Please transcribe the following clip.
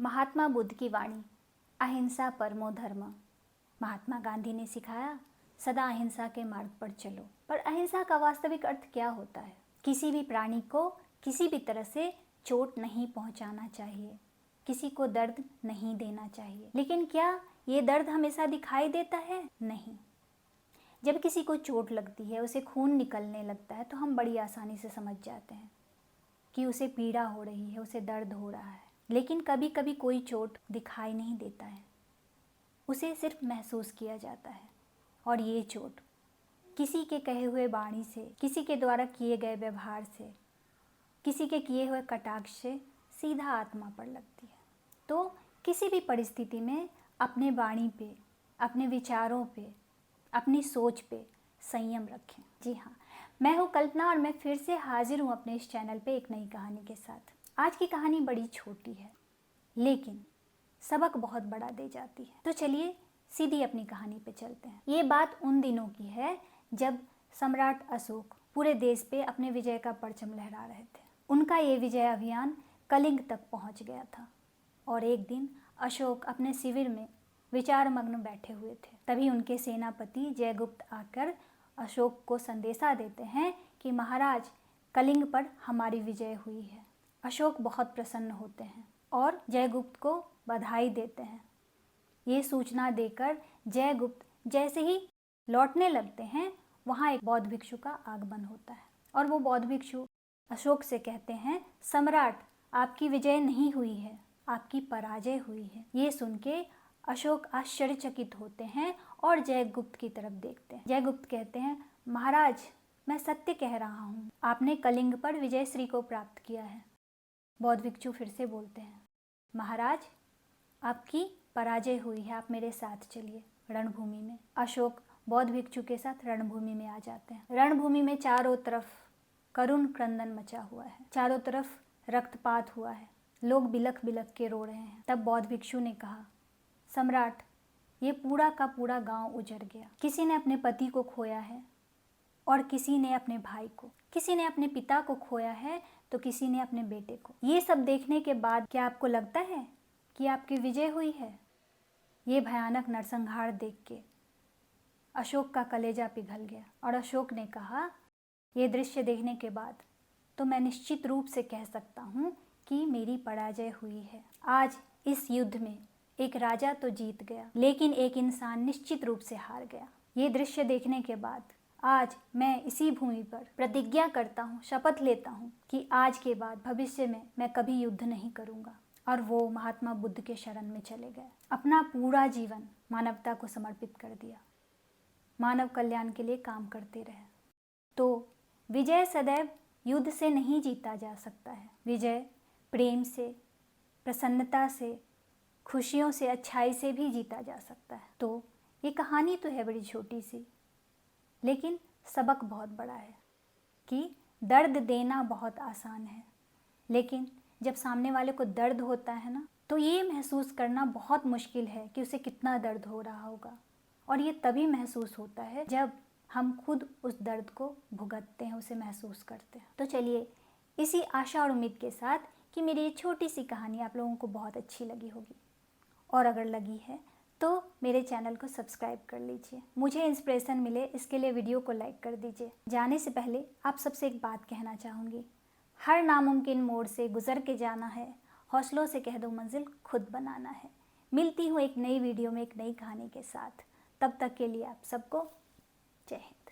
महात्मा बुद्ध की वाणी, अहिंसा परमो धर्म। महात्मा गांधी ने सिखाया, सदा अहिंसा के मार्ग पर चलो। पर अहिंसा का वास्तविक अर्थ क्या होता है? किसी भी प्राणी को किसी भी तरह से चोट नहीं पहुंचाना चाहिए, किसी को दर्द नहीं देना चाहिए। लेकिन क्या ये दर्द हमेशा दिखाई देता है? नहीं। जब किसी को चोट लगती है, उसे खून निकलने लगता है, तो हम बड़ी आसानी से समझ जाते हैं कि उसे पीड़ा हो रही है, उसे दर्द हो रहा है। लेकिन कभी कभी कोई चोट दिखाई नहीं देता है, उसे सिर्फ महसूस किया जाता है। और ये चोट किसी के कहे हुए वाणी से, किसी के द्वारा किए गए व्यवहार से, किसी के किए हुए कटाक्ष से सीधा आत्मा पर लगती है। तो किसी भी परिस्थिति में अपने वाणी पे, अपने विचारों पे, अपनी सोच पे संयम रखें। जी हाँ, मैं हूँ कल्पना और मैं फिर से हाजिर हूँ अपने इस चैनल पे एक नई कहानी के साथ। आज की कहानी बड़ी छोटी है, लेकिन सबक बहुत बड़ा दे जाती है। तो चलिए सीधी अपनी कहानी पे चलते हैं। ये बात उन दिनों की है जब सम्राट अशोक पूरे देश पे अपने विजय का परचम लहरा रहे थे। उनका ये विजय अभियान कलिंग तक पहुंच गया था। और एक दिन अशोक अपने शिविर में विचार मग्न बैठे हुए थे। तभी उनके सेनापति जयगुप्त आकर अशोक को संदेशा देते हैं कि महाराज, कलिंग पर हमारी विजय हुई है। अशोक बहुत प्रसन्न होते हैं और जयगुप्त को बधाई देते हैं। ये सूचना देकर जयगुप्त जैसे ही लौटने लगते हैं, वहाँ एक बौद्ध भिक्षु का आगमन होता है। और वो बौद्ध भिक्षु अशोक से कहते हैं, सम्राट, आपकी विजय नहीं हुई है, आपकी पराजय हुई है। ये सुन के अशोक आश्चर्यचकित होते हैं और जयगुप्त की तरफ देखते हैं। जयगुप्त कहते हैं, महाराज, मैं सत्य कह रहा हूँ, आपने कलिंग पर विजयश्री को प्राप्त किया है। बौद्ध भिक्षु फिर से बोलते हैं, महाराज, आपकी पराजय हुई है, आप मेरे साथ चलिए रणभूमि में। अशोक बौद्ध भिक्षु के साथ रणभूमि में आ जाते हैं। रणभूमि में चारों तरफ करुण क्रंदन मचा हुआ है, चारों तरफ रक्तपात हुआ है, लोग बिलख बिलख के रो रहे हैं। तब बौद्ध भिक्षु ने कहा, सम्राट, ये पूरा का पूरा गांव उजड़ गया। किसी ने अपने पति को खोया है और किसी ने अपने भाई को, किसी ने अपने पिता को खोया है तो किसी ने अपने बेटे को। ये सब देखने के बाद क्या आपको लगता है कि आपकी विजय हुई है? ये भयानक नरसंहार देख के अशोक का कलेजा पिघल गया और अशोक ने कहा, ये दृश्य देखने के बाद तो मैं निश्चित रूप से कह सकता हूँ कि मेरी पराजय हुई है। आज इस युद्ध में एक राजा तो जीत गया, लेकिन एक इंसान निश्चित रूप से हार गया। ये दृश्य देखने के बाद आज मैं इसी भूमि पर प्रतिज्ञा करता हूँ, शपथ लेता हूँ कि आज के बाद भविष्य में मैं कभी युद्ध नहीं करूँगा। और वो महात्मा बुद्ध के शरण में चले गए। अपना पूरा जीवन मानवता को समर्पित कर दिया, मानव कल्याण के लिए काम करते रहे। तो विजय सदैव युद्ध से नहीं जीता जा सकता है। विजय प्रेम से, प्रसन्नता से, खुशियों से, अच्छाई से भी जीता जा सकता है। तो ये कहानी तो है बड़ी छोटी सी, लेकिन सबक बहुत बड़ा है कि दर्द देना बहुत आसान है, लेकिन जब सामने वाले को दर्द होता है ना, तो ये महसूस करना बहुत मुश्किल है कि उसे कितना दर्द हो रहा होगा। और ये तभी महसूस होता है जब हम खुद उस दर्द को भुगतते हैं, उसे महसूस करते हैं। तो चलिए, इसी आशा और उम्मीद के साथ कि मेरी ये छोटी सी कहानी आप लोगों को बहुत अच्छी लगी होगी, और अगर लगी है तो मेरे चैनल को सब्सक्राइब कर लीजिए। मुझे इंस्पिरेशन मिले इसके लिए वीडियो को लाइक कर दीजिए। जाने से पहले आप सबसे एक बात कहना चाहूँगी, हर नामुमकिन मोड़ से गुजर के जाना है, हौसलों से कह दो मंजिल खुद बनाना है। मिलती हूँ एक नई वीडियो में एक नई कहानी के साथ। तब तक के लिए आप सबको जय हिंद।